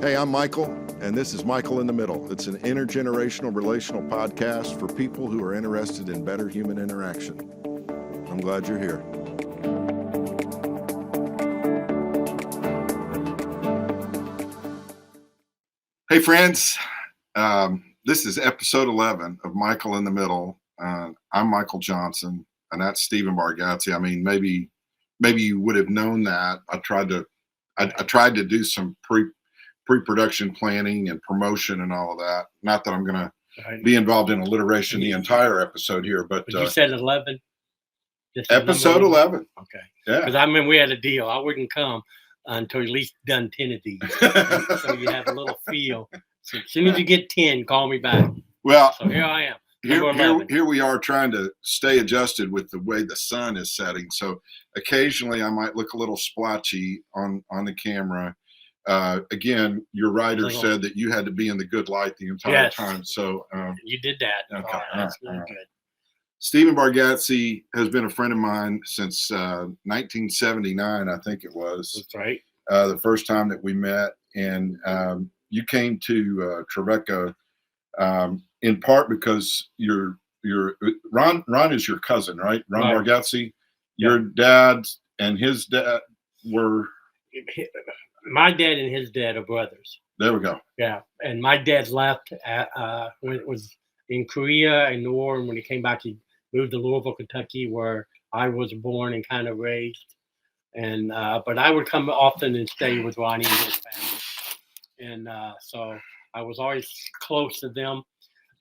Hey, I'm Michael, and this is Michael in the Middle. It's an intergenerational relational podcast for people who are interested in better human interaction. I'm glad you're here. Hey, friends. This is episode 11 of Michael in the Middle. I'm Michael Johnson, and that's Stephen Bargatze. I mean, maybe you would have known that. I tried to do some pre-production planning and promotion and all of that. Not that I'm going to be involved in alliteration the entire episode here, but you said 11. Episode 11. Okay. Yeah. Because I mean, we had a deal. I wouldn't come until at least done 10 of these, so you have a little feel. So as soon as you get 10, call me back. Well, so here I am. Here we are trying to stay adjusted with the way the sun is setting. So occasionally I might look a little splotchy on the camera. Again, your writer said that you had to be in the good light the entire time. So you did that. Okay, that's really good. Stephen Bargatze has been a friend of mine since 1979, I think it was. That's right. The first time that we met, and you came to Trevecca in part because Ron is your cousin, right? Ron Bargatze. Your dad and his dad were. My dad and his dad are brothers. There we go. Yeah, and my dad left when it was in Korea in the war, and when he came back, he moved to Louisville, Kentucky, where I was born and kind of raised. And but I would come often and stay with Ronnie and his family, and so I was always close to them.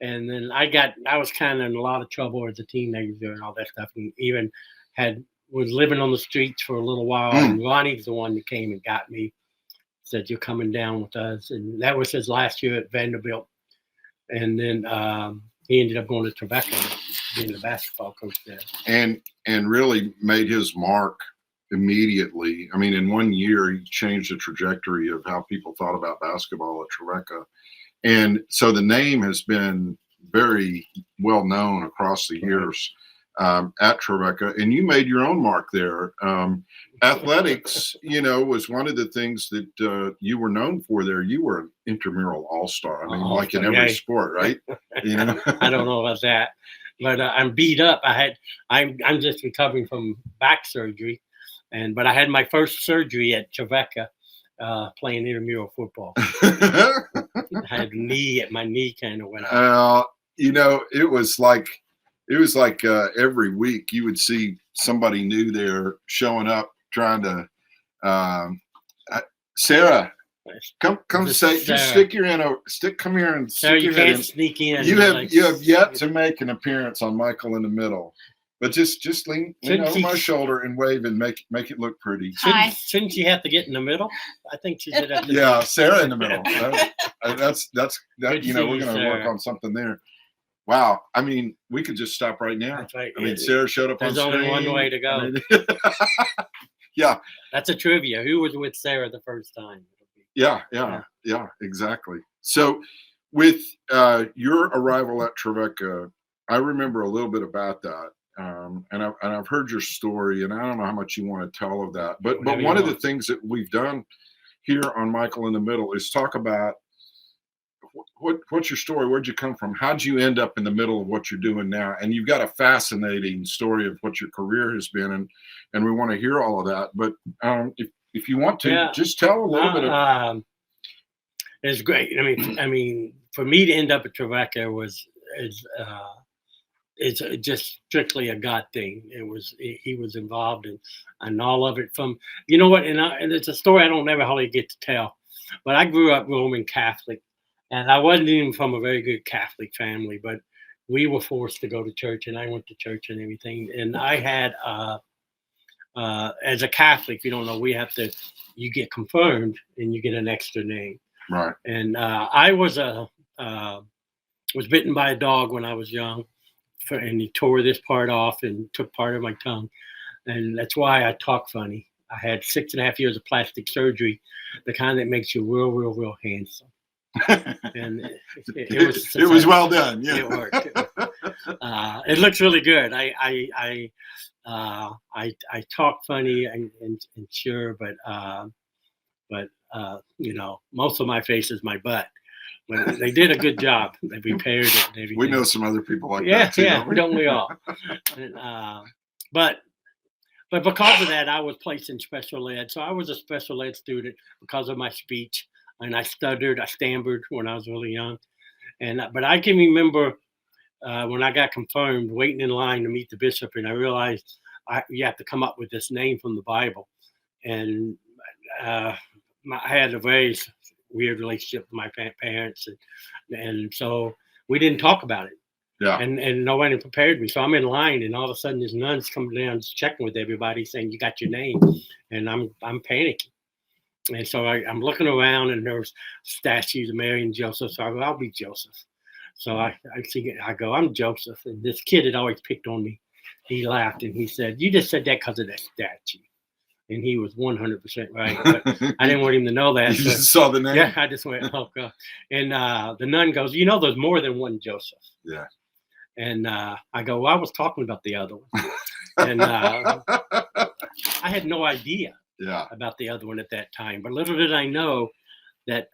And then I was kind of in a lot of trouble as a teenager and all that stuff, and even was living on the streets for a little while. And Ronnie's the one that came and got me. Said, "You're coming down with us," and that was his last year at Vanderbilt. And then he ended up going to Trevecca, being the basketball coach there, and really made his mark immediately. I mean, in 1 year, he changed the trajectory of how people thought about basketball at Trevecca, and so the name has been very well known across the years at Trevecca. And you made your own mark there. Athletics, was one of the things that you were known for there. You were an intramural all-star. I mean, like in every sport, right? I don't know about that, but I'm beat up. I'm just recovering from back surgery, but I had my first surgery at Trevecca playing intramural football. I had my knee kind of went out. It was like every week you would see somebody new there showing up trying to Sarah, come say, Sarah. Just stick your head over, come here and Sarah, stick your head head in. Sneak in. You have yet to make an appearance on Michael in the Middle, but just lean over my shoulder and wave and make it look pretty. Shouldn't she have to get in the middle? I think she should have to. Yeah, Sarah in the middle. That's we're going to work on something there. Wow. I mean, we could just stop right now. That's right. I mean, Sarah showed up on screen. There's only one way to go. Yeah. That's a trivia. Who was with Sarah the first time? Yeah, exactly. So with your arrival at Trevecca, I remember a little bit about that. And I've heard your story, and I don't know how much you want to tell of that. But one of the things that we've done here on Michael in the Middle is talk about what's your story? Where'd you come from? How'd you end up in the middle of what you're doing now? And you've got a fascinating story of what your career has been, and we want to hear all of that. But if you want to, just tell a little bit of. It's great. I mean, for me to end up at Trevecca it's just strictly a God thing. He was involved in all of it. From and it's a story I don't ever hardly get to tell. But I grew up Roman Catholic. And I wasn't even from a very good Catholic family, but we were forced to go to church, and I went to church and everything. And I had, as a Catholic, if you don't know, you get confirmed and you get an extra name. Right. And I was bitten by a dog when I was young, and he tore this part off and took part of my tongue. And that's why I talk funny. I had 6.5 years of plastic surgery, the kind that makes you real, real, real handsome. And it was well done. Yeah, it worked. It looks really good. I talk funny and sure, but but most of my face is my butt. But they did a good job. They repaired it and everything. We know some other people like Yeah, that too, yeah, don't we all? And, but because of that, I was placed in special ed. So I was a special ed student because of my speech, and I stuttered, I stammered when I was really young. And but I can remember when I got confirmed, waiting in line to meet the bishop, and I realized you have to come up with this name from the Bible. And uh, I had a very weird relationship with my parents, and so we didn't talk about it. Yeah. And nobody prepared me. So I'm in line, and all of a sudden, this nun's coming down, checking with everybody, saying, "You got your name," and I'm panicking. And so I'm looking around, and there's statues of Mary and Joseph. So I go, "I'll be Joseph." So I go, "I'm Joseph." And this kid had always picked on me. He laughed and he said, "You just said that because of that statue." And he was 100% right. But I didn't want him to know that. You just saw the name? Yeah, I just went, "Oh, God." And the nun goes, "There's more than one Joseph." Yeah. And I go, "Well, I was talking about the other one." And I had no idea about the other one at that time. But little did I know that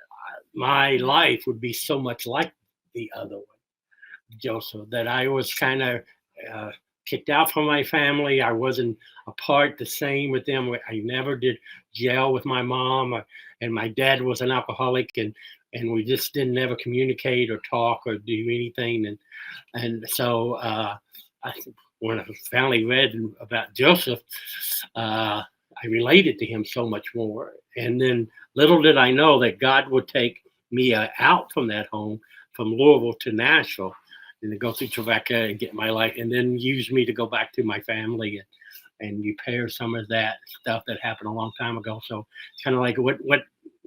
my life would be so much like the other one, Joseph, that I was kind of kicked out from my family. I wasn't a part the same with them. I never did gel with my mom, and my dad was an alcoholic, and we just didn't ever communicate or talk or do anything. And so when I finally read about Joseph, I related to him so much more. And then little did I know that God would take me out from that home, from Louisville to Nashville, and to go through Trevecca and get my life, and then use me to go back to my family and repair some of that stuff that happened a long time ago. So it's kind of like what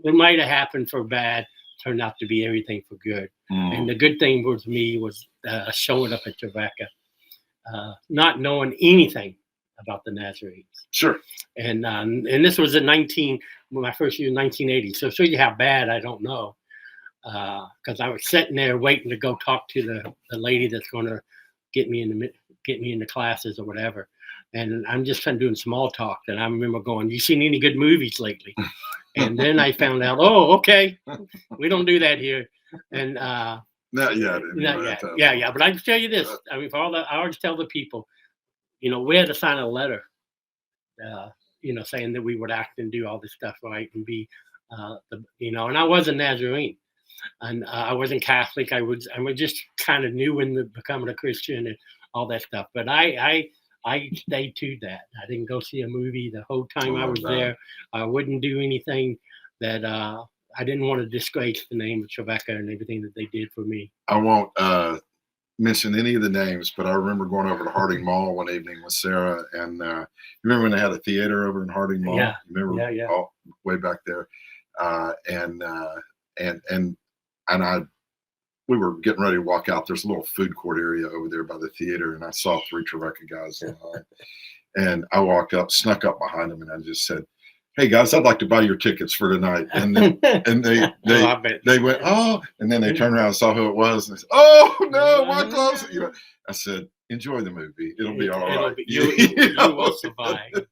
might have happened for bad turned out to be everything for good. And the good thing with me was showing up at Trevecca, not knowing anything about the Nazarenes. Sure. And this was in my first year in 1980. So show you how bad I don't know. Because I was sitting there waiting to go talk to the lady that's going to get me into classes or whatever, and I'm just kind of doing small talk. And I remember going, "You seen any good movies lately?" And then I found out, "Oh, okay, we don't do that here." And not yet. Not yet. Yeah. But I can tell you this. I mean, I always tell the people, we had to sign a letter, saying that we would act and do all this stuff right and be, and I was a Nazarene. And I wasn't Catholic. I was just kind of new in becoming a Christian and all that stuff. But I stayed to that. I didn't go see a movie the whole time I was there. I wouldn't do anything that I didn't want to disgrace the name of Trevecca and everything that they did for me. I won't mention any of the names, but I remember going over to Harding Mall one evening with Sarah, and you remember when they had a theater over in Harding Mall? Yeah. You remember? Yeah. Oh, way back there, and we were getting ready to walk out. There's a little food court area over there by the theater, and I saw 3 Trevecca guys in line. And I walked up, snuck up behind them, and I just said, "Hey guys, I'd like to buy your tickets for tonight." And then, they went, "Oh," and then they turned around and saw who it was, and they said, "Oh no, why close?" I said, "Enjoy the movie. It'll be all right. You will survive."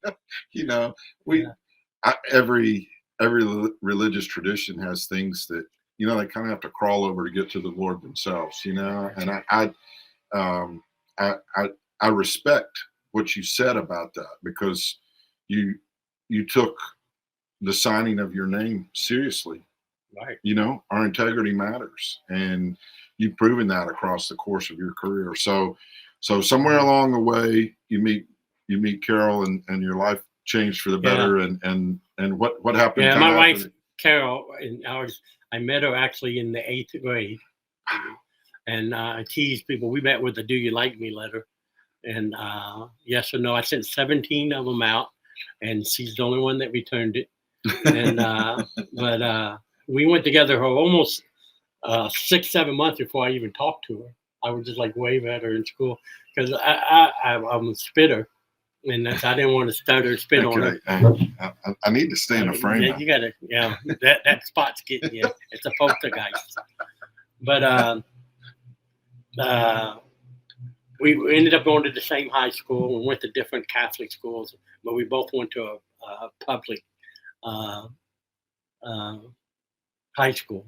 Every religious tradition has things that they kind of have to crawl over to get to the Lord themselves. And I respect what you said about that, because you took the signing of your name seriously. Right. Our integrity matters, and you've proven that across the course of your career. So somewhere along the way, you meet Carol, and your life changed for the better. And what happened? Yeah, my wife Carol, and I met her actually in the 8th grade, and I teased people. We met with the "Do you like me" letter, and yes or no. I sent 17 of them out, and she's the only one that returned it. And but we went together for almost 6-7 months before I even talked to her. I would just like wave at her in school because I'm a spitter, and I didn't want to stutter or spit on her. I need to stay in the frame. You gotta, that spot's getting you. It's a poltergeist. But we ended up going to the same high school. We went to different Catholic schools, but we both went to a public uh, high school.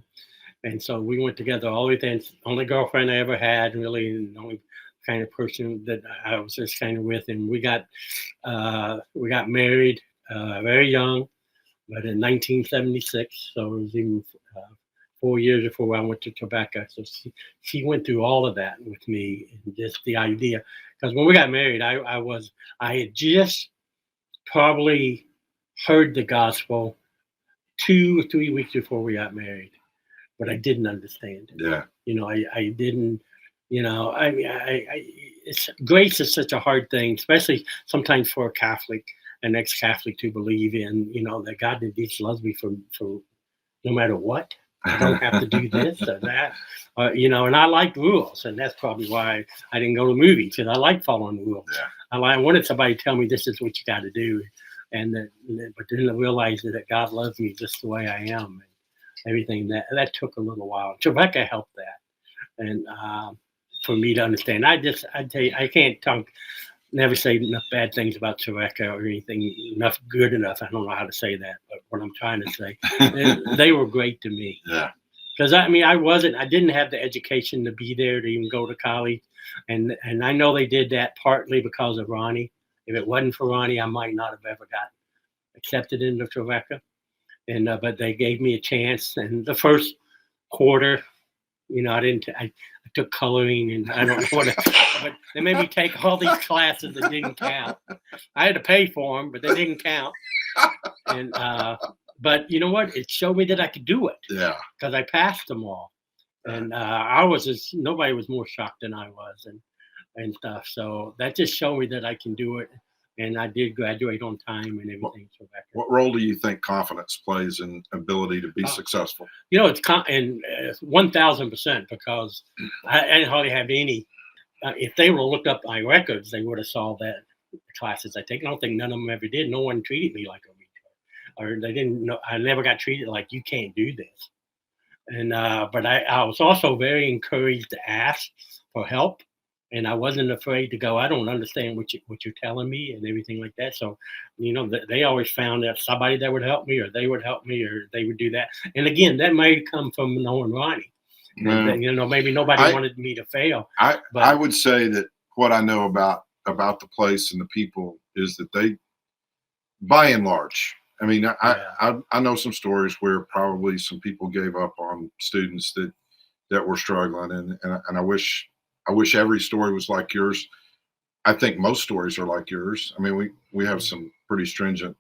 And so we went together all the way then. Only girlfriend I ever had, really, and the only kind of person that I was just kind of with. And we got married very young, but in 1976. So it was even 4 years before I went to tobacco. So she went through all of that with me, and just the idea. Because when we got married, I had just probably heard the gospel 2 or 3 weeks before we got married, but I didn't understand it. Yeah. I didn't. It's grace is such a hard thing, especially sometimes for a Catholic, an ex-Catholic, to believe in. That God indeed loves me for no matter what. I don't have to do this or that, and I like rules, and that's probably why I didn't go to movies, because I like following the rules. Yeah. I wanted somebody to tell me this is what you got to do, but then I realized that God loves me just the way I am, and everything that took a little while. Rebecca helped that, and for me to understand, I tell you, I can't never say enough bad things about Rebecca or anything enough good enough. I don't know how to say that, but what I'm trying to say, they were great to me. Yeah. Because I didn't have the education to be there to even go to college, and I know they did that partly because of Ronnie. If it wasn't for Ronnie, I might not have ever got accepted into Rebecca. And but they gave me a chance, and the first quarter, I didn't. I took coloring, and I don't know what, but they made me take all these classes that didn't count. I had to pay for them, but they didn't count. And but you know what? It showed me that I could do it. Yeah. Because I passed them all, and nobody was more shocked than I was, and stuff. So that just showed me that I can do it, and I did graduate on time and everything. What role do you think confidence plays in ability to be successful? It's 1,000%, because I hardly have any. If they would have looked up my records, they would have saw that the classes I take. I don't think none of them ever did. No one treated me like a retard, or they didn't know. I never got treated like you can't do this. And but I was also very encouraged to ask for help, and I wasn't afraid to go. I don't understand what you're telling me and everything like that. So, they always found that somebody that would help me, or they would help me, or they would do that. And again, that might come from knowing Ronnie. Maybe nobody wanted me to fail. I would say that what I know about the place and the people is that they, by and large, I mean, I know some stories where probably some people gave up on students that were struggling, and I wish every story was like yours. I think most stories are like yours. I mean, we have some pretty stringent,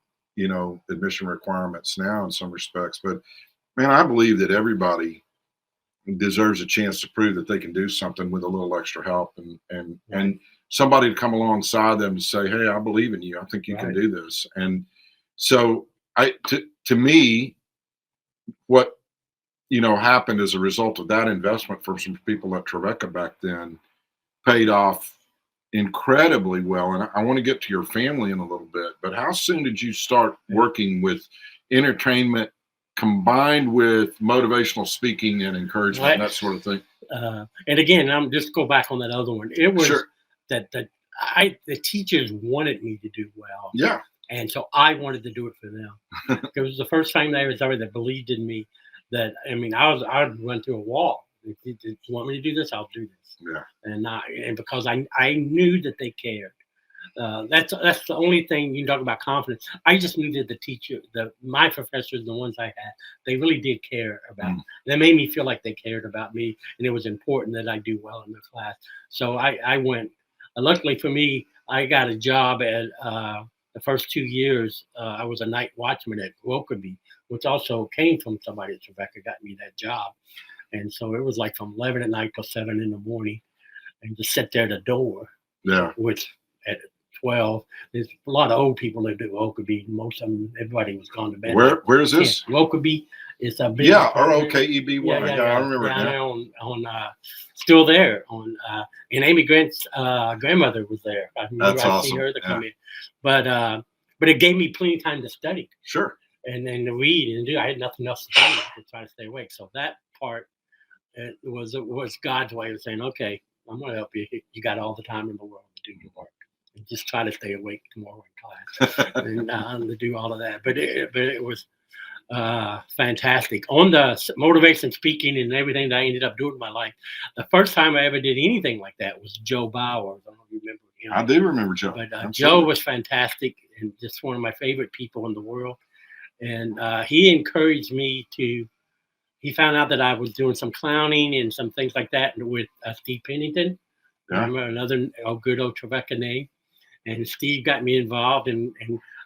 admission requirements now in some respects, but man, I believe that everybody deserves a chance to prove that they can do something with a little extra help, and somebody to come alongside them and say, "Hey, I believe in you. I think you can do this." And so, to me, what happened as a result of that investment from some people at Trevecca back then paid off incredibly well. And I want to get to your family in a little bit, but how soon did you start working with entertainment combined with motivational speaking and encouragement and that sort of thing? And again, I'm just go back on that other one. It was that the teachers wanted me to do well. Yeah. And so I wanted to do it for them. It was the first time they was ever that believed in me. I'd run through a wall. If you want me to do this, I'll do this. Yeah. And because I knew that they cared. That's the only thing you can talk about confidence. I just knew that my professors, the ones I had, they really did care about me. They made me feel like they cared about me, and it was important that I do well in the class. So I went. Luckily for me, I got a job at the first 2 years. I was a night watchman at Rokeby, which also came from somebody at Rebecca got me that job. And so it was like from 11 at night till 7 in the morning, and just sit there at the door. Yeah. Which at 12, there's a lot of old people that do Rokeby. Most of them, everybody was gone to bed. Where is this? Rokeby is a big. Yeah, Rokeby. Yeah, I remember down that. there on still there on and Amy Grant's grandmother was there. I remember That's I see awesome. her to come in, but it gave me plenty of time to study. Sure. And then to read and do. I had nothing else to do to try to stay awake. So that part was God's way of saying, okay, I'm going to help you. You got all the time in the world to do your work. And just try to stay awake tomorrow in class and to do all of that. But it was fantastic. On the motivation speaking and everything that I ended up doing in my life, the first time I ever did anything like that was Joe Bauer. I don't know if you remember him. I do remember Joe. But Joe was fantastic and just one of my favorite people in the world. And he encouraged me to. He found out that I was doing some clowning and some things like that with Steve Pennington. Yeah. Remember another good old Trevecca name. And Steve got me involved, and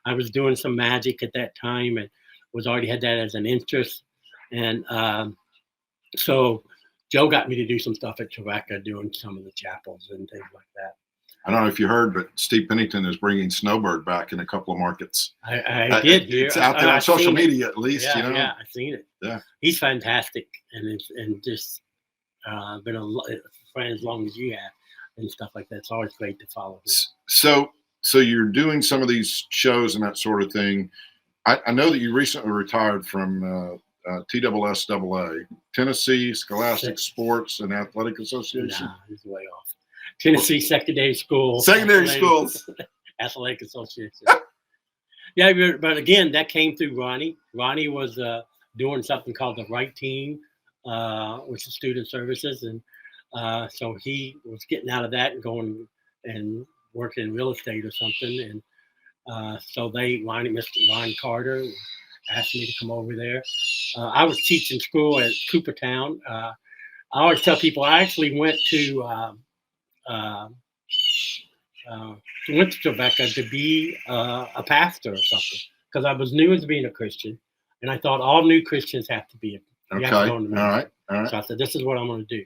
I was doing some magic at that time, and was already had that as an interest. And so Joe got me to do some stuff at Trevecca, doing some of the chapels and things like that. I don't know if you heard, but Steve Pennington is bringing Snowbird back in a couple of markets. I did hear. It's out there on social media, at least. Yeah, you know. Yeah, I've seen it. Yeah, he's fantastic, and just been a friend as long as you have, and stuff like that. It's always great to follow him. So you're doing some of these shows and that sort of thing. I know that you recently retired from TSSAA, Tennessee Scholastic Sports and Athletic Association. Nah, he's way off. Tennessee Secondary Schools. Athletic Association. Yeah, but again, that came through Ronnie. Ronnie was doing something called the Right Team, which is student services, and so he was getting out of that and going and working in real estate or something, and so Mr. Ron Carter asked me to come over there. I was teaching school at Coopertown. I always tell people I actually went to Trevecca to be a pastor or something, because I was new as being a Christian, and I thought all new Christians have to be. Okay. All right. So I said, this is what I'm going to do,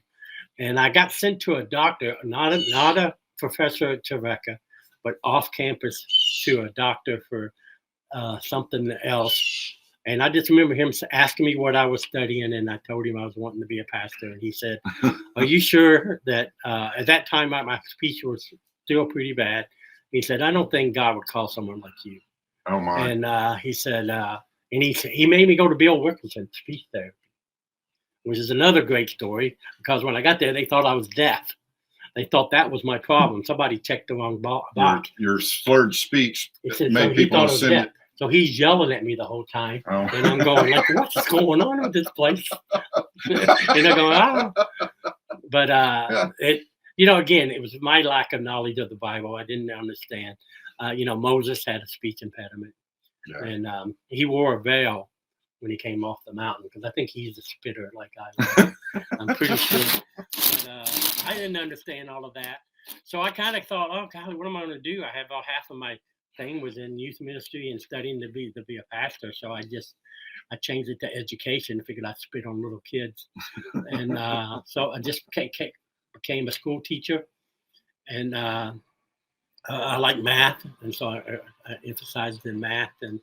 and I got sent to a doctor, not a professor at Trevecca, but off campus to a doctor for something else. And I just remember him asking me what I was studying, and I told him I was wanting to be a pastor. And he said, "Are you sure that?" At that time, my speech was still pretty bad. He said, "I don't think God would call someone like you." Oh my! And he said, and he made me go to Bill Wilkinson speech therapy, which is another great story, because when I got there, they thought I was deaf. They thought that was my problem. Somebody checked the wrong box. Your slurred speech made so people assume it. So he's yelling at me the whole time, and I'm going like, "What's going on with this place?" And they're going, "Ah." But again, it was my lack of knowledge of the Bible. I didn't understand. Moses had a speech impediment, and he wore a veil when he came off the mountain, because I think he's a spitter like I was. I'm pretty sure. But I didn't understand all of that, so I kind of thought, "Oh God, what am I going to do?" I have about half of my thing was in youth ministry and studying to be a pastor, so I changed it to education. I figured I'd spit on little kids, and so I just became a school teacher, and I like math, and so I emphasized in math, and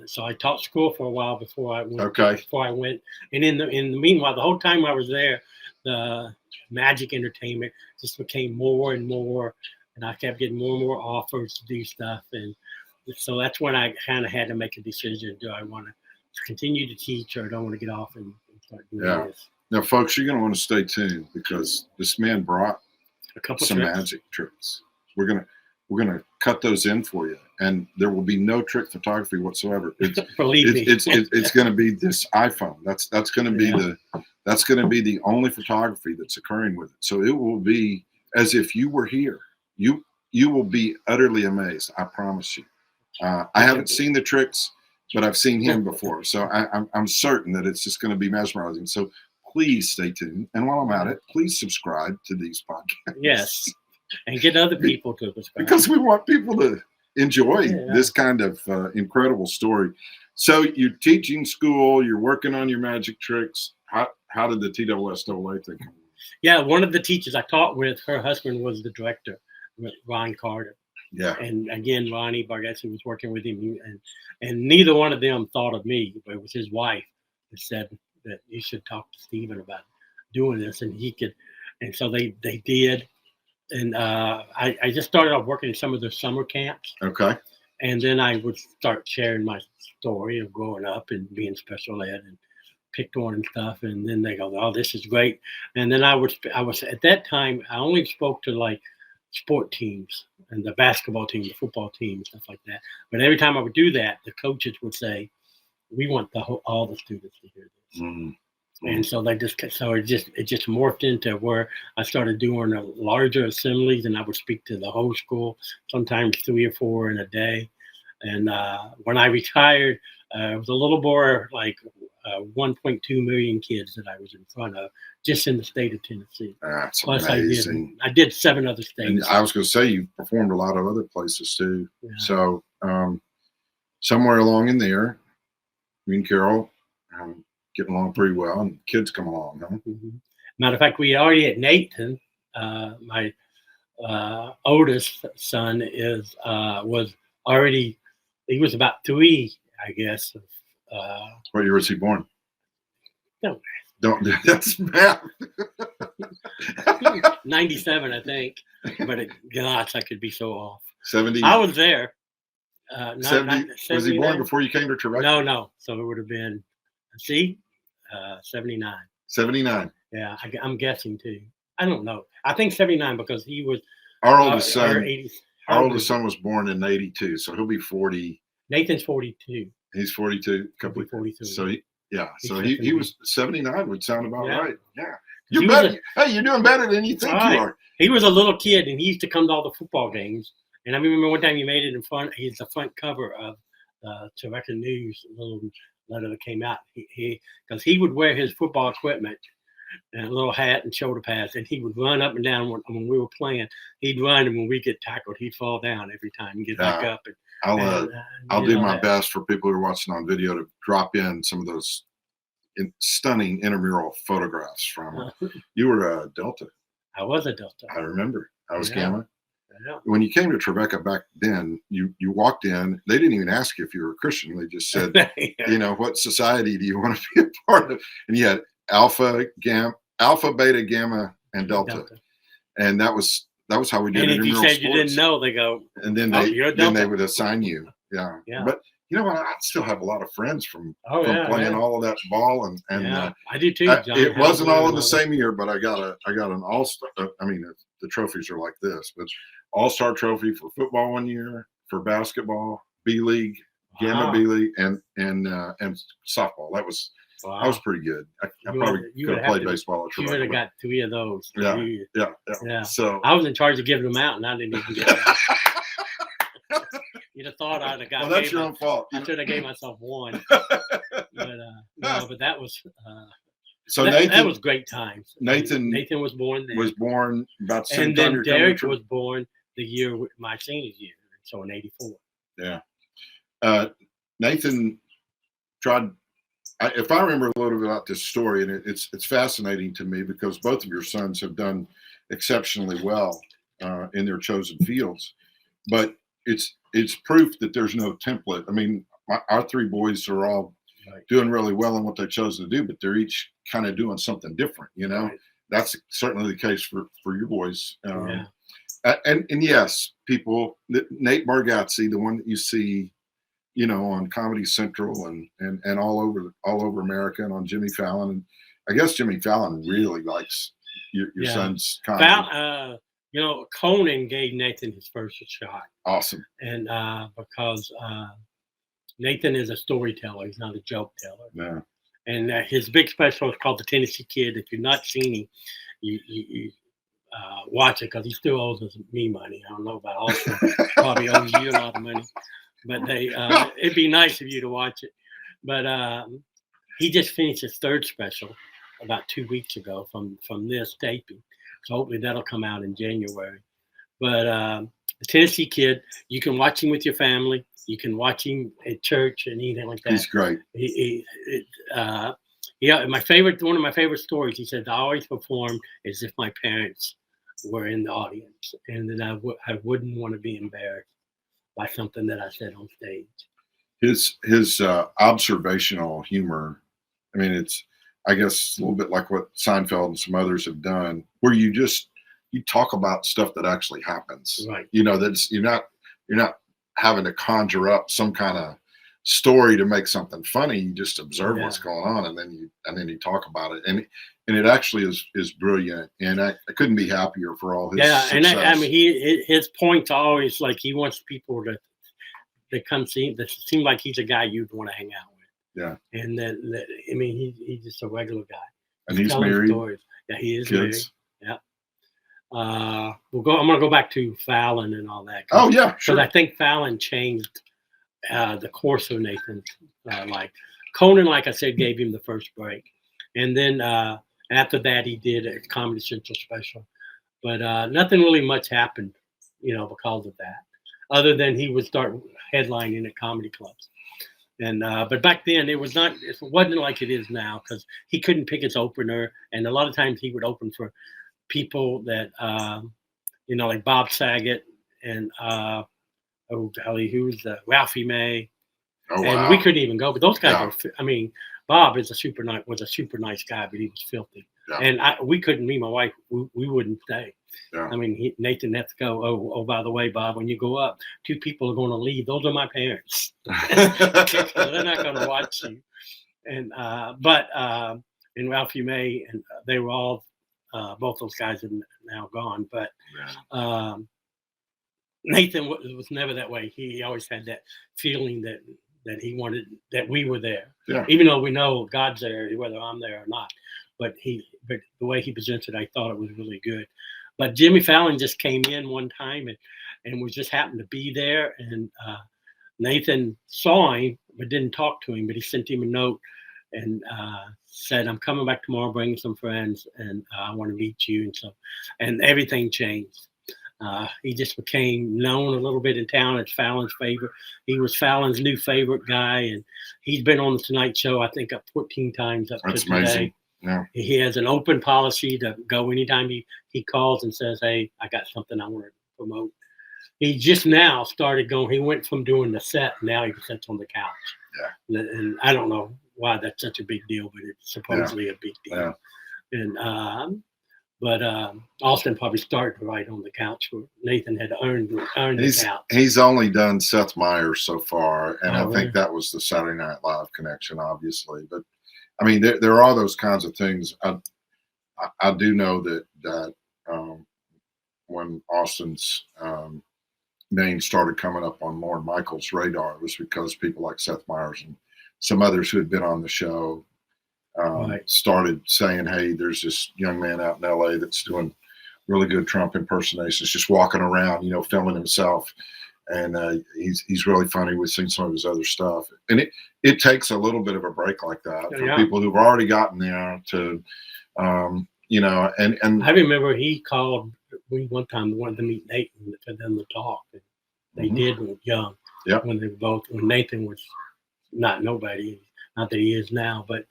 so I taught school for a while before I went. Okay. Before I went, and in the meanwhile, the whole time I was there, the magic entertainment just became more and more. And I kept getting more and more offers to do stuff. And so that's when I kind of had to make a decision. Do I want to continue to teach, or do I want to get off and start doing this? Now, folks, you're going to want to stay tuned, because this man brought a couple some magic tricks. We're gonna cut those in for you, and there will be no trick photography whatsoever. Believe me. It's going to be this iPhone. That's going to be the only photography that's occurring with it. So it will be as if you were here. You will be utterly amazed. I promise you. I haven't seen the tricks, but I've seen him before. So I'm certain that it's just going to be mesmerizing. So please stay tuned. And while I'm at it, please subscribe to these podcasts. Yes. And get other people to subscribe. Because we want people to enjoy this kind of incredible story. So you're teaching school, you're working on your magic tricks. How did the TSSAA thing come? Yeah, one of the teachers I taught with, her husband was the director, Ron Carter. Yeah. And again, Ronnie Bargatze was working with him, and neither one of them thought of me, but it was his wife that said that you should talk to Stephen about doing this, and he could. And so they did. And I just started off working in some of the summer camps. Okay. And then I would start sharing my story of growing up and being special ed and picked on and stuff. And then they go, "Oh, this is great." And then I was at that time, I only spoke to like sport teams and the basketball team, the football team, and stuff like that. But every time I would do that, the coaches would say, we want all the students to hear this. Mm. And so it just morphed into where I started doing larger assemblies, and I would speak to the whole school, sometimes 3 or 4 in a day. And when I retired, it was a little more like 1.2 million kids that I was in front of, just in the state of Tennessee. That's Plus, amazing. I did 7 other And states. I was going to say you performed a lot of other places too. Yeah. So somewhere along in there, me and Carol getting along pretty well, and kids come along, huh? Mm-hmm. Matter of fact, we already at Nathan, my oldest son was already, he was about 3, I guess. What year was he born? No. Don't, that's math. 97, I think. But gosh, I could be so off. 70. I was there. 70. Was he born before you came to Trevecca? No. So it would have been, 79. 79. Yeah, I'm guessing too. I don't know. I think 79 because he was our oldest son. 80s. Our oldest son was born in 82, so he'll be 40. Nathan's 42. He's 42. Couple of 42. So he was 79. Would sound about right. Yeah. You're better. Hey, you're doing better than you think you are. He was a little kid, and he used to come to all the football games. And I remember one time he made it in front. He's the front cover of Trevecca News, a little letter that came out. Because he would wear his football equipment and a little hat and shoulder pads, and he would run up and down when we were playing. He'd run, and when we get tackled, he'd fall down every time and get back up. I'll do my best for people who are watching on video to drop in some of those stunning intramural photographs from. You were a Delta. I was a Delta. I remember. I was Gamma. Yeah. When you came to Trevecca back then, you walked in. They didn't even ask you if you were a Christian. They just said, what society do you want to be a part of? And you had Alpha, Beta, Gamma, and Delta. And that was how we did it. And if you said you didn't know, they go, and then they would assign you. Yeah. But you know what? I still have a lot of friends from playing all of that ball, and I do too. John, it wasn't all in the same year, but I got an all-star. I mean, the trophies are like this, but all-star trophy for football one year, for basketball, B League, Gamma B League, and softball. That was pretty good. I probably could have played baseball at Trevecca. You would have got 3 of those. Yeah. So I was in charge of giving them out, and I didn't even get them. You'd have thought I'd have got. Well, that's your own fault. I should have gave myself 1. But that was. So that was great times. Nathan was born then. Was born about the same time. And then Derek was born the year my senior year, so in '84. Yeah. Nathan tried. If I remember a little bit about this story, and it's fascinating to me because both of your sons have done exceptionally well in their chosen fields, but it's proof that there's no template. I mean, our 3 boys are all doing really well in what they chose to do, but they're each kind of doing something different. That's certainly the case for your boys. And yes, people, Nate Bargatze, the one that you see, on Comedy Central and all over America, and on Jimmy Fallon. And I guess Jimmy Fallon really likes your son's comedy. Conan gave Nathan his first shot. Awesome. And because Nathan is a storyteller, he's not a joke teller. Yeah. And his big special is called The Tennessee Kid. If you're not seen him, you watch it because he still owes me money. I don't know about also probably owes you a lot of money. But it'd be nice of you to watch it. But he just finished his 3rd special about 2 weeks ago from this taping. So hopefully that'll come out in January. But the Tennessee Kid, you can watch him with your family. You can watch him at church and anything like that. He's great. One of my favorite stories. He said, I always perform as if my parents were in the audience, and then I wouldn't want to be embarrassed by something that I said on stage. His observational humor. I mean, I guess a little bit like what Seinfeld and some others have done, where you talk about stuff that actually happens. Right. That's you're not having to conjure up some kind of story to make something funny. You just observe what's going on, and then you talk about it, and it actually is brilliant. And I couldn't be happier for all his success. And I mean, his point's always like he wants people to come see him. That seem like he's a guy you'd want to hang out with. Yeah. And I mean, he's just a regular guy. And he's telling married. stories. Yeah, he is married. Kids. Yeah. I'm gonna go back to Fallon and all that. Oh yeah, Because sure. I think Fallon changed the course of Nathan's life. Conan, like I said, gave him the first break, and then after that, he did a Comedy Central special. But nothing really much happened, because of that, other than he would start headlining at comedy clubs. And but back then it wasn't like it is now, because he couldn't pick his opener, and a lot of times he would open for people that like Bob Saget and oh golly, who's Ralphie May, Oh and wow. we couldn't even go. But those guys Yeah. were. I mean, Bob was a super nice guy, but he was filthy. Yeah. And we couldn't. Me and my wife, we wouldn't stay. Yeah. I mean, Nathan had to go. Oh, by the way, Bob, when you go up, 2 people are going to leave. Those are my parents. They're not going to watch you. And and Ralphie May, and they were all both those guys are now gone. But Yeah. Nathan was never that way. He always had that feeling that he wanted that we were there. Yeah. Even though we know God's there, whether I'm there or not. But the way he presented, I thought it was really good. But Jimmy Fallon just came in one time and was just happened to be there. And Nathan saw him but didn't talk to him. But he sent him a note and said, "I'm coming back tomorrow, bringing some friends, and I want to meet you." And everything changed. He just became known a little bit in town as Fallon's favorite. He was Fallon's new favorite guy, and he's been on the Tonight Show, I think, up 14 times up That's to today. amazing. Yeah. He has an open policy to go anytime he calls and says, "Hey, I got something I want to promote." He just now started going. He went from doing the set, now he sits on the couch. Yeah. And I don't know why that's such a big deal, but it's supposedly a big deal. Yeah. And but Austin probably started right on the couch where Nathan had earned the couch. He's only done Seth Meyers so far, and I really? think that was the Saturday Night Live connection, obviously. But I mean, there are those kinds of things. I do know that when Austin's name started coming up on Lorne Michaels' radar, it was because people like Seth Meyers and some others who had been on the show started saying, "Hey, there's this young man out in LA that's doing really good Trump impersonations, just walking around, filming himself. And he's really funny. We've seen some of his other stuff." And it takes a little bit of a break like that for people who've already gotten there to, and I remember he called me one time, wanted to meet Nathan for them to talk. And they did when young. Yeah. When Nathan was not nobody, not that he is now, but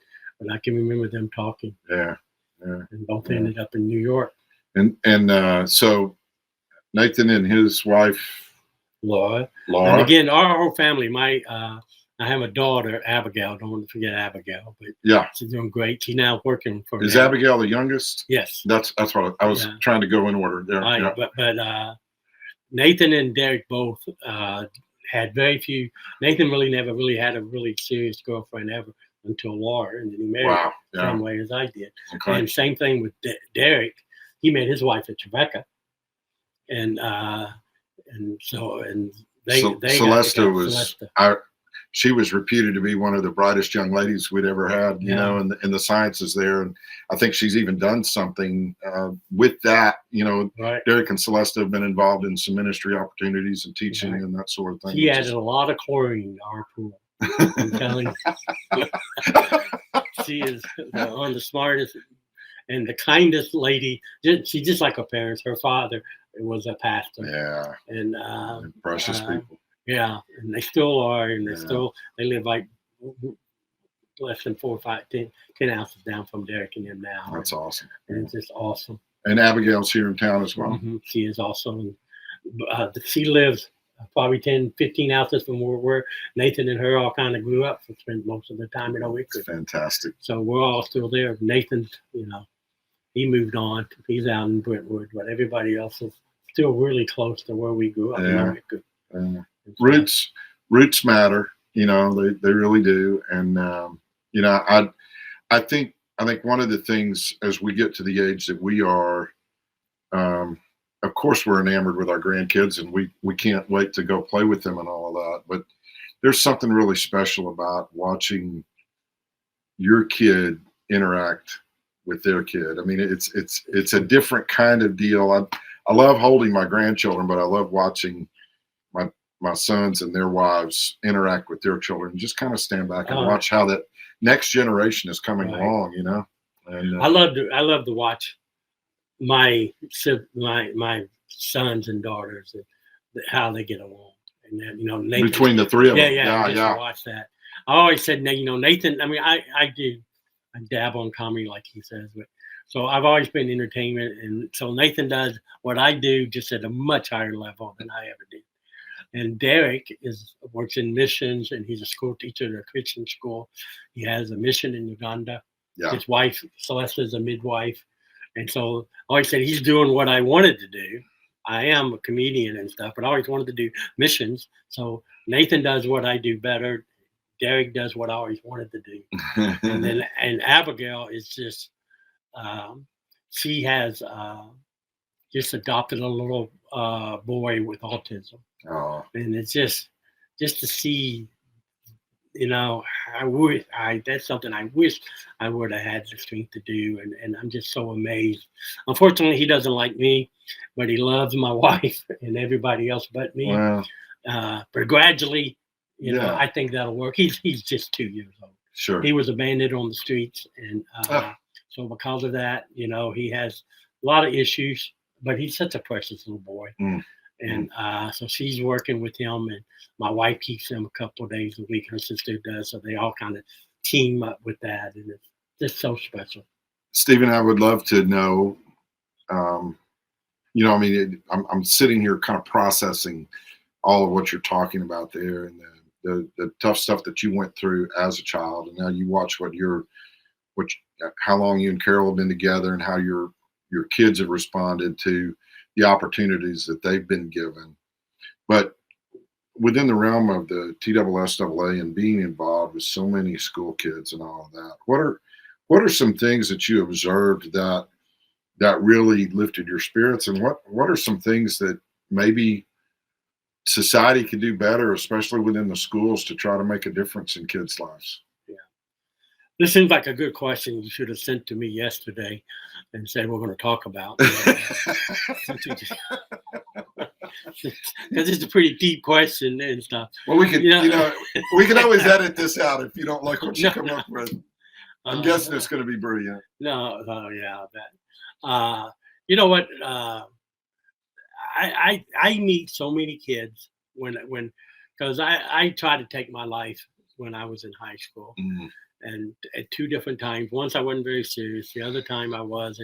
I can remember them talking. Yeah. Yeah. And both ended up in New York. And so Nathan and his wife Laura. And again, our whole family, I have a daughter, Abigail. Don't want to forget Abigail, but yeah, she's doing great. She's now working for. Is Abigail the youngest? Yes. That's what I was trying to go in order there. Right, yeah. But Nathan and Derek both had very few. Nathan never had a really serious girlfriend ever until Laura, and then he married her the same way as I did. Okay. And same thing with Derek. He met his wife at Tribeca, and Celesta was she was reputed to be one of the brightest young ladies we'd ever had, you know, in the sciences there. And I think she's even done something with that, Right. Derek and Celesta have been involved in some ministry opportunities and teaching and that sort of thing. She added a lot of chlorine to our pool. I'm telling you. She is one of the smartest and the kindest lady. She's just like her parents. Her father was a pastor. Yeah. And precious people. Yeah, and they still are, and they live like less than 4 or 5, 10 houses down from Derek and them now. That's awesome. And it's just awesome. And Abigail's here in town as well. Mm-hmm. She is also. She lives probably 10, 15 houses from where Nathan and her all kind of grew up and spent most of the time in Oakwood. Fantastic. So we're all still there. Nathan, he moved on. He's out in Brentwood, but everybody else is still really close to where we grew up in Oakwood. Roots matter, they really do. And I think one of the things as we get to the age that we are, of course we're enamored with our grandkids and we can't wait to go play with them and all of that, but there's something really special about watching your kid interact with their kid. I mean, it's a different kind of deal. I love holding my grandchildren, but I love watching my my sons and their wives interact with their children. Just kind of stand back and watch how that next generation is coming along. You know, and I love to watch my sons and daughters and how they get along. And then, Nathan, between the three of them, yeah, just to yeah. watch that. I always said, Nathan. I mean, I dabble in comedy, like he says, but so I've always been entertainment, and so Nathan does what I do just at a much higher level than I ever did. And Derek works in missions, and he's a school teacher at a Christian school. He has a mission in Uganda. Yeah. His wife Celeste is a midwife, and so I always said he's doing what I wanted to do. I am a comedian and stuff, but I always wanted to do missions. So Nathan does what I do better. Derek does what I always wanted to do. and Abigail is just she has just adopted a little boy with autism. Oh. And it's just to see, that's something I wish I would have had the strength to do, and I'm just so amazed. Unfortunately, he doesn't like me, but he loves my wife and everybody else but me. Wow. But gradually, I think that'll work. He's just 2 years old. Sure. He was abandoned on the streets, and so because of that, he has a lot of issues. But he's such a precious little boy. And so she's working with him, and my wife keeps him a couple of days a week. Her sister does, so they all kind of team up with that, and it's just so special. Stephen, I would love to know. I mean, I'm sitting here kind of processing all of what you're talking about there, and the tough stuff that you went through as a child, and now you watch how long you and Carol have been together, and how your kids have responded to the opportunities that they've been given. But within the realm of the TSSAA and being involved with so many school kids and all of that, what are some things that you observed that really lifted your spirits, and what are some things that maybe society could do better, especially within the schools, to try to make a difference in kids' lives? This seems like a good question you should have sent to me yesterday and said we're going to talk about. Because it's a pretty deep question and stuff. Well, we could, we can always edit this out if you don't like what you come up with. I'm guessing it's going to be brilliant. No, yeah, I bet. You know what? I meet so many kids because I tried to take my life when I was in high school. Mm-hmm. And at 2 different times. Once I wasn't very serious. The other time I was,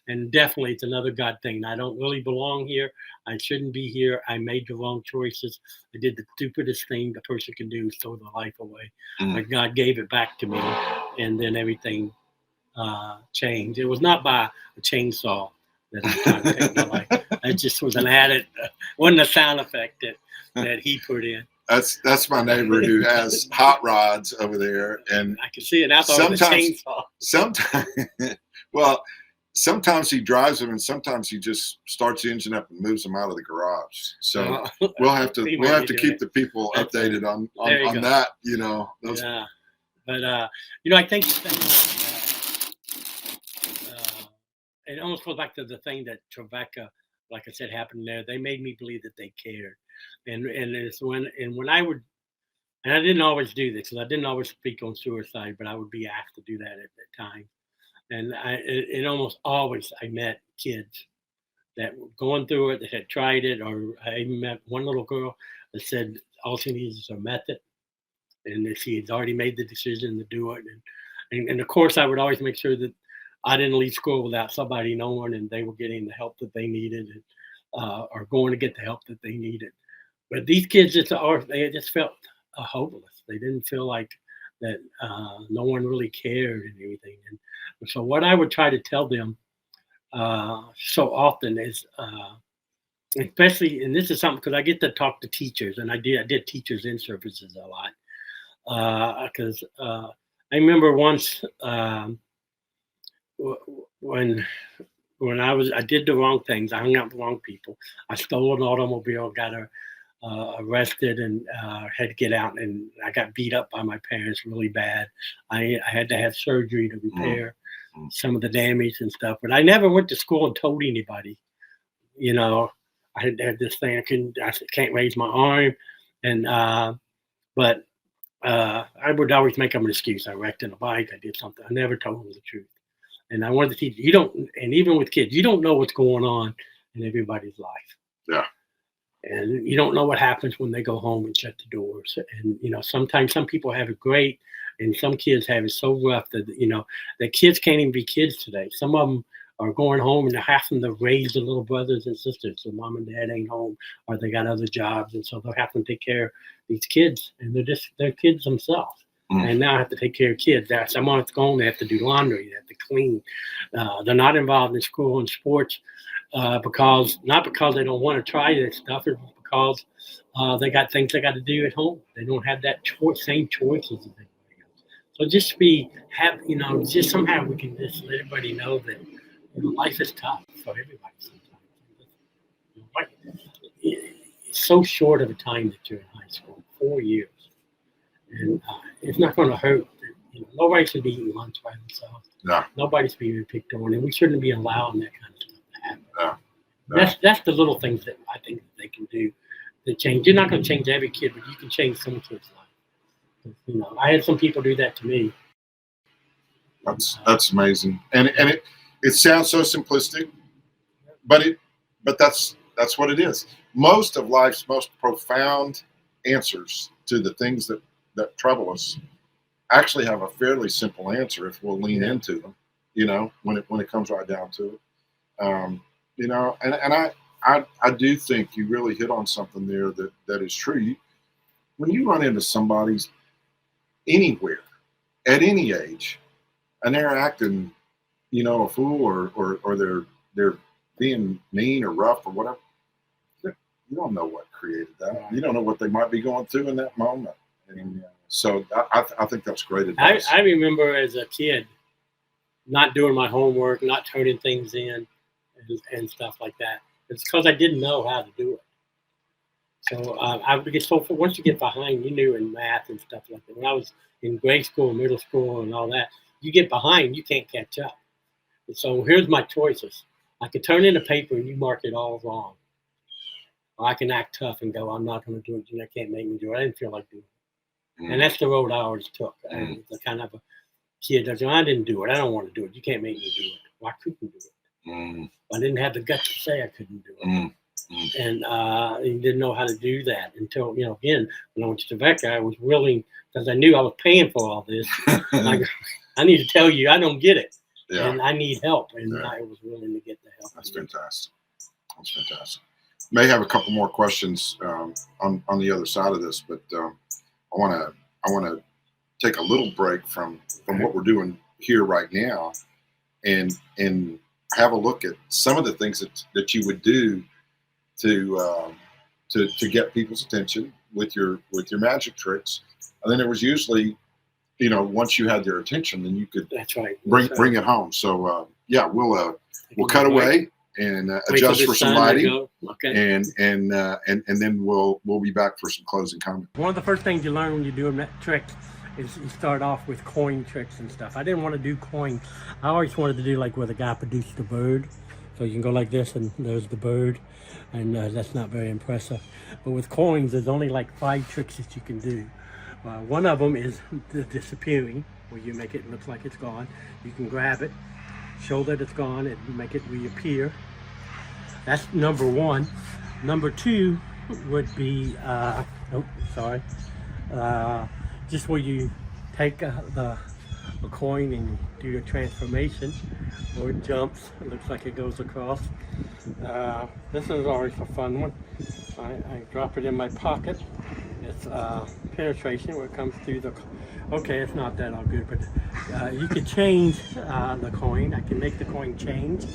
and definitely it's another God thing. I don't really belong here. I shouldn't be here. I made the wrong choices. I did the stupidest thing a person can do, throw the life away. But God gave it back to me, and then everything changed. It was not by a chainsaw that I tried to take my life. It just was an added, wasn't a sound effect that he put in. That's my neighbor who has hot rods over there, and I can see it out there with a chainsaw. Sometimes he drives them, and sometimes he just starts the engine up and moves them out of the garage. So we'll have to keep the people updated on that. Yeah, but I think it almost goes back to the thing that Trevecca, like I said, happened there. They made me believe that they cared. And it's when I would, and I didn't always do this, because I didn't always speak on suicide, but I would be asked to do that at that time. And it almost always, I met kids that were going through it, that had tried it, or I even met one little girl that said all she needs is a method, and that she had already made the decision to do it. And of course, I would always make sure that I didn't leave school without somebody knowing, and they were getting the help that they needed, or going to get the help that they needed. But these kids they just felt hopeless. They didn't feel like that no one really cared and everything. And so what I would try to tell them so often is, especially, and this is something because I get to talk to teachers, and I did teachers in services a lot, because I remember once when I did the wrong things. I hung out with the wrong people. I stole an automobile, got arrested and had to get out, and I got beat up by my parents really bad. I had to have surgery to repair some of the damage and stuff, but I never went to school and told anybody. You know, I had this thing I can't raise my arm, and but I would always make up an excuse. I wrecked on a bike. I did something. I never told them the truth. And I wanted to teach you don't, and even with kids, you don't know what's going on in everybody's life. Yeah. And you don't know what happens when they go home and shut the doors. And, sometimes some people have it great and some kids have it so rough that, the kids can't even be kids today. Some of them are going home and they're having to raise the little brothers and sisters. So mom and dad ain't home or they got other jobs. And so they'll have to take care of these kids and they're kids themselves. And now I have to take care of kids. Someone that's gone, they have to do laundry, they have to clean. They're not involved in school and sports not because they don't want to try this stuff, it's because they got things they got to do at home. They don't have that same choices as everybody else. So just somehow we can just let everybody know that life is tough for everybody sometimes. It's so short of a time that you're in high school, 4 years. And it's not going to hurt. Nobody should be eating lunch by themselves. No. Nobody's being picked on, and we shouldn't be allowing that kind of stuff to happen. No. That's the little things that I think they can do to change. You're not going to change every kid, but you can change some kids' life. I had some people do that to me. That's amazing, and it sounds so simplistic, but that's what it is. Most of life's most profound answers to the things that trouble us actually have a fairly simple answer if we'll lean into them, when it comes right down to it. And I do think you really hit on something there that is true. When you run into somebody's anywhere at any age and they're acting, a fool or they're being mean or rough or whatever, you don't know what created that. You don't know what they might be going through in that moment. And so I think that's great advice. I remember as a kid not doing my homework, not turning things in and stuff like that. It's because I didn't know how to do it. So I would get once you get behind, you knew in math and stuff like that. When I was in grade school, middle school and all that, you get behind, you can't catch up. And so here's my choices. I could turn in a paper and you mark it all wrong. Or I can act tough and go, I'm not going to do it. You can't make me do it. I didn't feel like doing it. And that's the road I always took. I was kind of a kid that said, I didn't do it. I don't want to do it. You can't make me do it. Well, I couldn't do it. I didn't have the guts to say I couldn't do it. And I didn't know how to do that until, again, when I went to Trevecca, I was willing, because I knew I was paying for all this. I need to tell you, I don't get it. Yeah. And I need help. And I was willing to get the help. That's fantastic. That's fantastic. May have a couple more questions on the other side of this, but I want to take a little break from what we're doing here right now, and have a look at some of the things that you would do to get people's attention with your magic tricks. And then it was usually, once you had their attention, then you could bring it home. So we'll cut away and adjust for some lighting, and then we'll be back for some closing comments. One of the first things you learn when you're doing tricks is you start off with coin tricks and stuff. I didn't want to do coin. I always wanted to do like where the guy produced the bird. So you can go like this and there's the bird, and that's not very impressive. But with coins, there's only like 5 tricks that you can do. One of them is the disappearing, where you make it look like it's gone. You can grab it, show that it's gone, and you make it reappear. That's number 1. Number 2 would be, just where you take a coin and do your transformation, or it jumps. It looks like it goes across. This is always a fun one. I drop it in my pocket. It's penetration, where it comes through the. Okay, it's not that all good, but you could change the coin. I can make the coin change.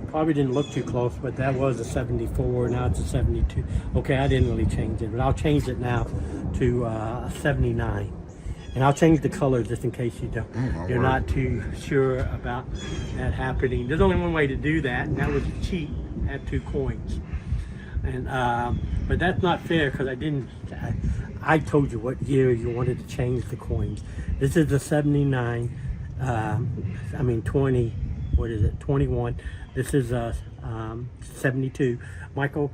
Probably didn't look too close, but that was a 74. Now it's a 72. Okay, I didn't really change it, but I'll change it now to a 79. And I'll change the color just in case you're not too sure about that happening. There's only one way to do that, and that was to cheat. Add 2 coins. And but that's not fair because I told you what year you wanted to change the coins. This is the 79. I mean 20. What is it? 21. This is 72. Michael,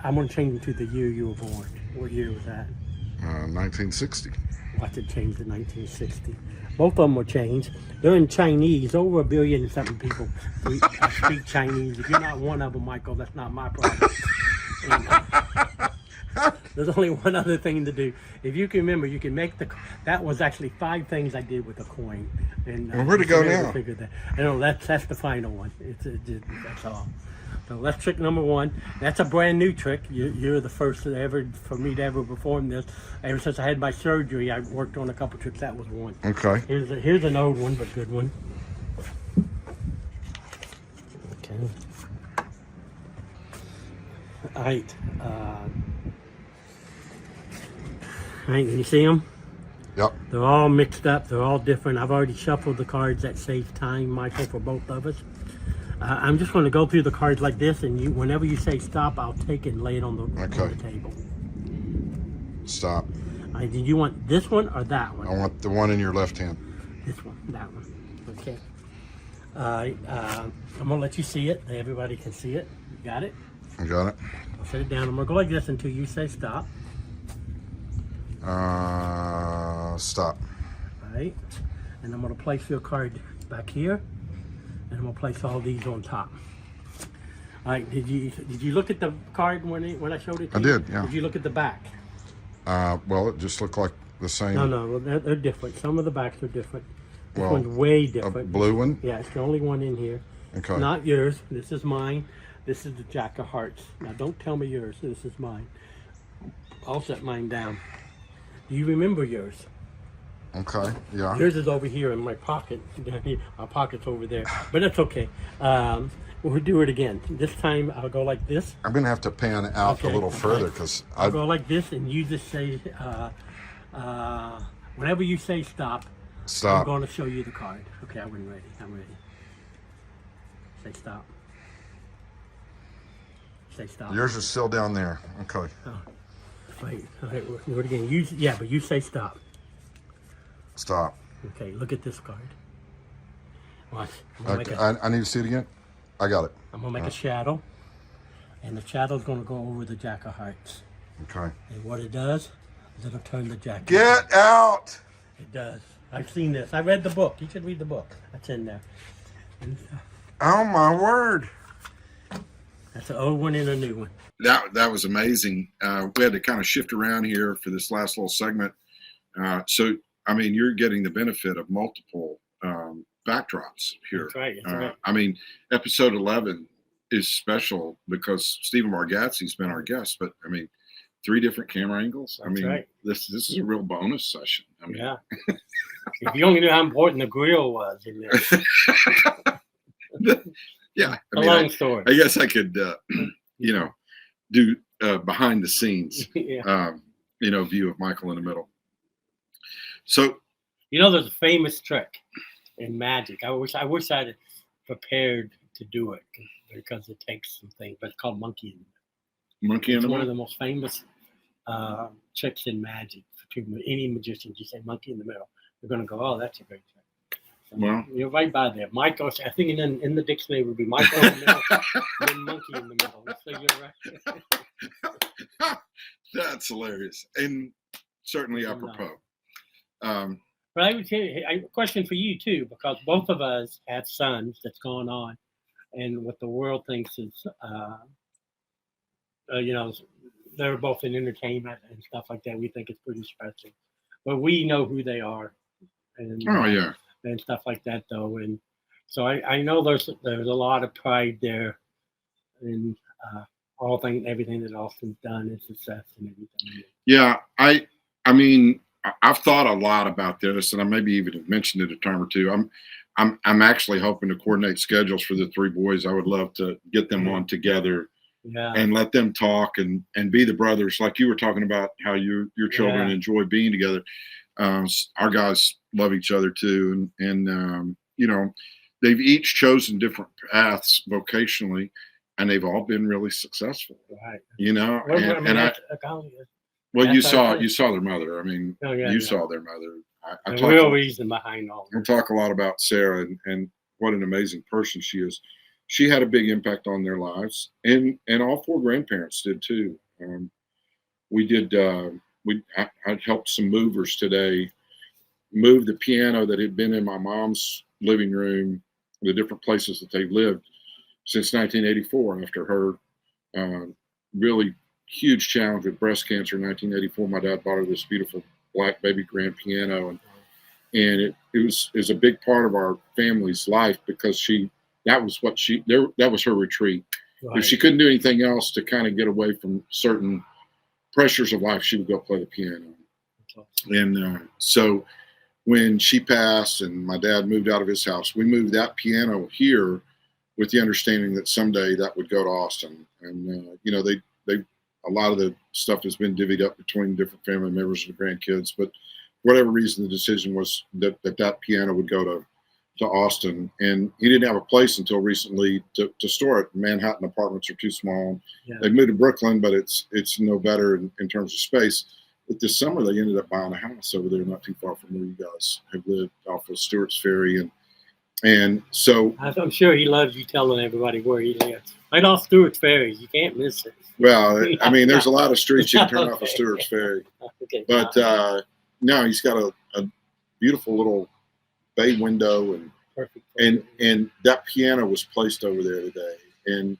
I'm gonna change it to the year you were born. What year was that? 1960. Watch it change to 1960. Both of them will change. They're in Chinese. Over 1 billion and something people speak Chinese. If you're not one of them, Michael, that's not my problem. And, there's only one other thing to do. If you can remember, you can make that was actually 5 things I did with a coin. And Well, where'd it go now? That. I know that's the final one. That's all. So that's trick number 1. That's a brand new trick. You're the first for me to ever perform this. Ever since I had my surgery, I worked on a couple tricks. That was one. Okay. Here's an old one, but good one. Okay. All right. All right, can you see them? Yep. They're all mixed up. They're all different. I've already shuffled the cards. That saves time, Michael, for both of us. I'm just going to go through the cards like this, and whenever you say stop, I'll take it and lay it on the table. Stop. Did you want this one or that one? I want the one in your left hand. This one, that one. Okay. I'm going to let you see it. Everybody can see it. You got it? I got it. I'll set it down. I'm going to go like this until you say stop. Stop. All right. And I'm going to place your card back here. And I'm going to place all these on top. All right. Did you look at the card when I showed it to you? I did, yeah. Did you look at the back? Well, it just looked like the same. No, they're different. Some of the backs are different. This Well, one's way a different. blue one? Yeah, it's the only one in here. Okay. Not yours. This is mine. This is the Jack of Hearts. Now, don't tell me yours. This is mine. I'll set mine down. Do you remember yours? Okay, yeah. Yours is over here in my pocket. Our pocket's over there. But that's okay. We'll do it again. This time, I'll go like this. I'm going to have to pan out a little further because I'll go like this, and you just say, whenever you say stop, Stop. I'm going to show you the card. Okay, I'm ready. Say stop. Say stop. Yours is still down there. Okay. Oh, wait, we'll do it again. But you say stop. Stop. Okay, look at this card. Watch. I need to see it again. I got it. I'm going to make a shadow. And the shadow's going to go over the Jack of Hearts. Okay. And what it does is it'll turn the Jack. Get out! It does. I've seen this. I read the book. You should read the book. That's in there. And, Oh, my word. that's an old one and a new one. That was amazing. We had to kind of shift around here for this last little segment. So, I mean, you're getting the benefit of multiple backdrops here. That's right. That's right. I mean, episode 11 is special because Stephen Bargatze's been our guest, but I mean, 3 different camera angles. That's right. This is a real bonus session. I mean, Yeah. If you only knew how important the grill was in there. yeah. A long story. I guess I could, do behind the scenes, Yeah. View of Michael in the middle. So, There's a famous trick in magic. I wish I'd have prepared to do it because it takes some things, but it's called monkey. monkey in It's the one of middle. the most famous tricks in magic. To any magician, you say monkey in the middle, they're going to go, oh, that's a great trick. So Well, you're right by there. Michael, I think in the dictionary would be Michael in the middle, then monkey in the middle. So you're right. that's hilarious and certainly apropos. But I would tell you, I have a question for you too, because both of us have sons that's gone on, and what the world thinks is, they're both in entertainment and stuff like that. We think it's pretty special, but we know who they are, and Oh yeah. and stuff like that though. And so I know there's a lot of pride there, in everything that Austin's done and success and everything. Yeah, I mean, I've thought a lot about this, and I maybe even have mentioned it a time or two. I'm actually hoping to coordinate schedules for the 3 boys. I would love to get them on together, Yeah. and let them talk and be the brothers, like you were talking about how your children enjoy being together. Our guys love each other too, and they've each chosen different paths vocationally, and they've all been really successful, Right. you know. Well, I And, mean, and that's, golly, well, that's our you thing. saw their mother. I mean, Oh, yeah, you yeah. saw their mother. I The talk real reason behind all I this. talk a lot about Sarah and what an amazing person she is. She had a big impact on their lives, and all four grandparents did too. We did. I helped some movers today move the piano that had been in my mom's living room, the different places that they've lived since 1984 after her really huge challenge with breast cancer in 1984. My dad bought her this beautiful black baby grand piano, and it was a big part of our family's life because that was her retreat. Right. If she couldn't do anything else to kind of get away from certain pressures of life, she would go play the piano. Awesome. And so when she passed and my dad moved out of his house, we moved that piano here with the understanding that someday that would go to Austin. And they a lot of the stuff has been divvied up between different family members and the grandkids, but for whatever reason, the decision was that piano would go to Austin. And he didn't have a place until recently to store it. Manhattan apartments are too small. Yeah. They moved to Brooklyn, but it's no better in terms of space. But this summer they ended up buying a house over there, not too far from where you guys have lived, off of Stewart's Ferry, and so I'm sure he loves you telling everybody where he lives. Right off Stewart's Ferry, you can't miss it. well, I mean, there's a lot of streets you can turn off of Okay. Stewart's Ferry, Okay. but no, he's got a beautiful little bay window, Perfect. and that piano was placed over there today, and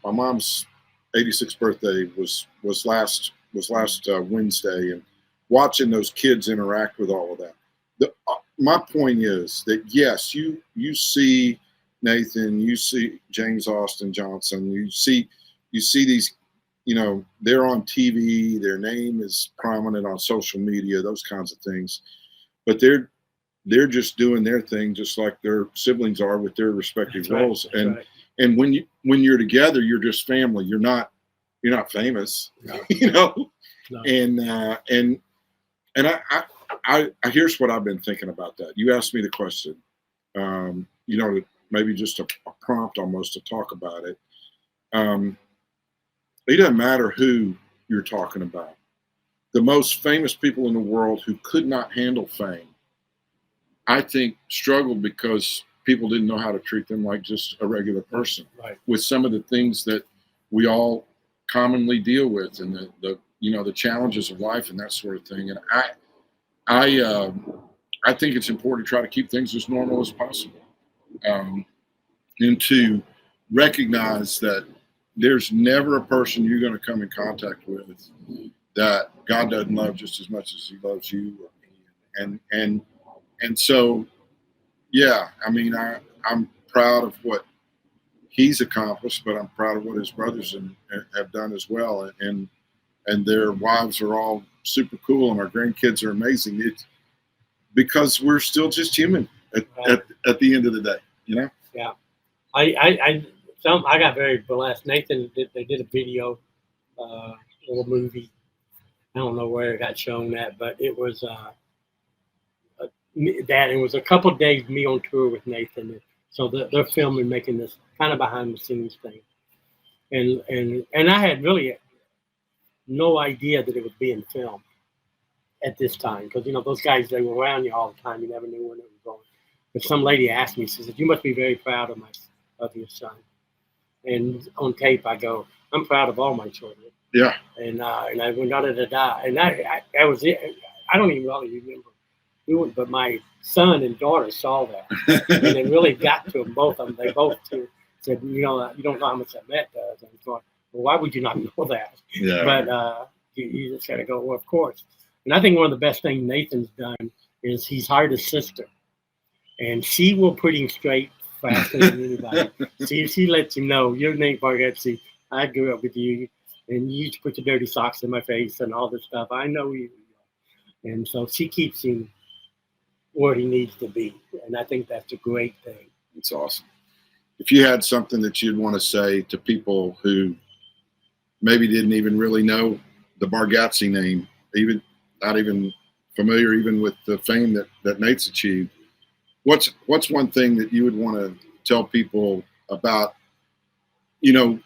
my mom's 86th birthday was last Wednesday, and watching those kids interact with all of that. My point is that yes, you see Nathan, you see James Austin Johnson, you see these, they're on TV, their name is prominent on social media, those kinds of things, but they're just doing their thing, just like their siblings are with their respective roles. Right. And when you're together, you're just family. You're not famous, No. No. And I here's what I've been thinking about that. You asked me the question, maybe just a prompt almost to talk about it. It doesn't matter who you're talking about. The most famous people in the world who could not handle fame, I think, struggled because people didn't know how to treat them like just a regular person. Right. With some of the things that we all commonly deal with, and the challenges of life and that sort of thing. And I think it's important to try to keep things as normal as possible, and to recognize that there's never a person you're going to come in contact with that God doesn't love just as much as He loves you or me. And so, yeah, I mean, I'm proud of what he's accomplished, but I'm proud of what his brothers have done as well. And their wives are all super cool, and our grandkids are amazing. It's because we're still just human at the end of the day, Yeah. I got very blessed. Nathan they did a video, little movie. I don't know where it got shown at, but it was it was a couple of days me on tour with Nathan. So they're filming, making this kind of behind the scenes thing, and I had really no idea that it was being filmed at this time, because those guys, they were around you all the time. You never knew when it was going. But some lady asked me, she said, "You must be very proud of your son." And on tape, I go, "I'm proud of all my children." Yeah. And I went to die, and that was it. I don't even really remember, but my son and daughter saw that, and it really got to them, both of them. They both said, "You don't know how much that does." And I thought, well, why would you not know that? Yeah. But you just got to go, well, of course. And I think one of the best things Nathan's done is he's hired his sister, and she will put him straight faster than anybody. She lets him know, "Your name, Bargatze. I grew up with you, and you used to put your dirty socks in my face and all this stuff. I know you." And so she keeps him where he needs to be, and I think that's a great thing. It's awesome. If you had something that you'd want to say to people who maybe didn't even really know the Bargatze name, even not even familiar even with the fame that Nate's achieved, what's one thing that you would want to tell people about you know,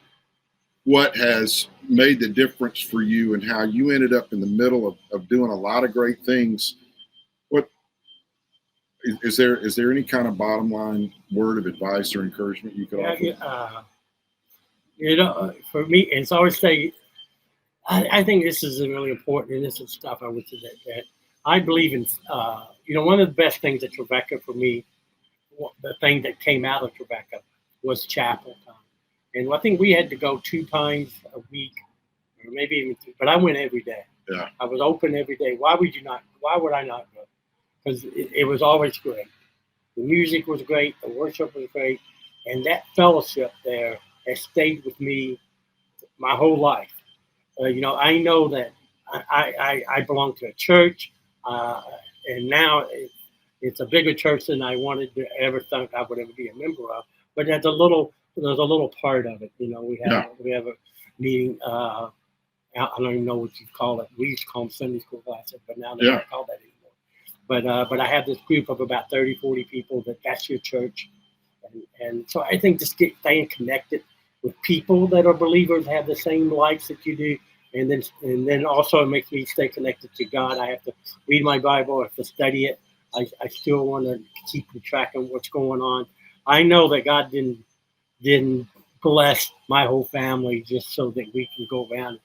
what has made the difference for you and how you ended up in the middle of doing a lot of great things. What is there any kind of bottom line word of advice or encouragement you could offer? For me, it's always say, I think this is really important, and this is stuff I would say that I believe in. One of the best things at Trevecca for me, the thing that came out of Trevecca was chapel time. And I think we had to go 2 times a week, or maybe even 3, but I went every day. Yeah. I was open every day. Why would I not go? Because it was always great. The music was great. The worship was great. And that fellowship there has stayed with me my whole life. I know that I belong to a church, and now it's a bigger church than I wanted to ever think I would ever be a member of. But there's a little part of it. We have a meeting. I don't even know what you call it. We used to call them Sunday school classes, but now they don't call that anymore. But I have this group of about 30, 40 people that's your church. And so I think just staying connected with people that are believers, have the same likes that you do. And then also it makes me stay connected to God. I have to read my Bible, I have to study it. I still want to keep track of what's going on. I know that God didn't bless my whole family just so that we can go around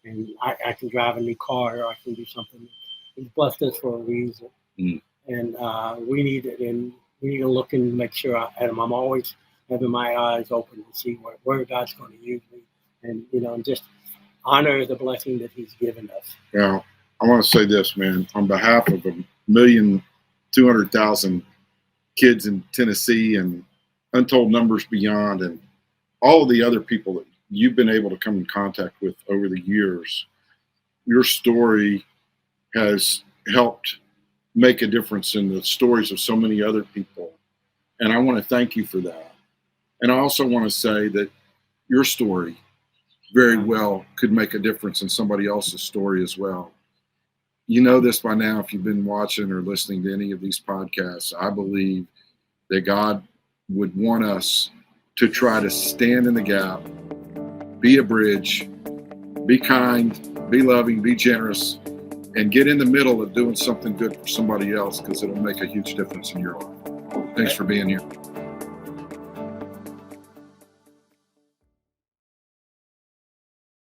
and I can drive a new car or I can do something. He's blessed us for a reason. And we need it, and we need to look and make sure I'm always having my eyes open to see where God's going to use me, and just honor the blessing that He's given us. Well, I want to say this, man, on behalf of 1,200,000 kids in Tennessee and untold numbers beyond, and all of the other people that you've been able to come in contact with over the years, your story has helped make a difference in the stories of so many other people. And I want to thank you for that. And I also want to say that your story very well could make a difference in somebody else's story as well. You know this by now if you've been watching or listening to any of these podcasts. I believe that God would want us to try to stand in the gap, be a bridge, be kind, be loving, be generous, and get in the middle of doing something good for somebody else, because it'll make a huge difference in your life. Thanks for being here.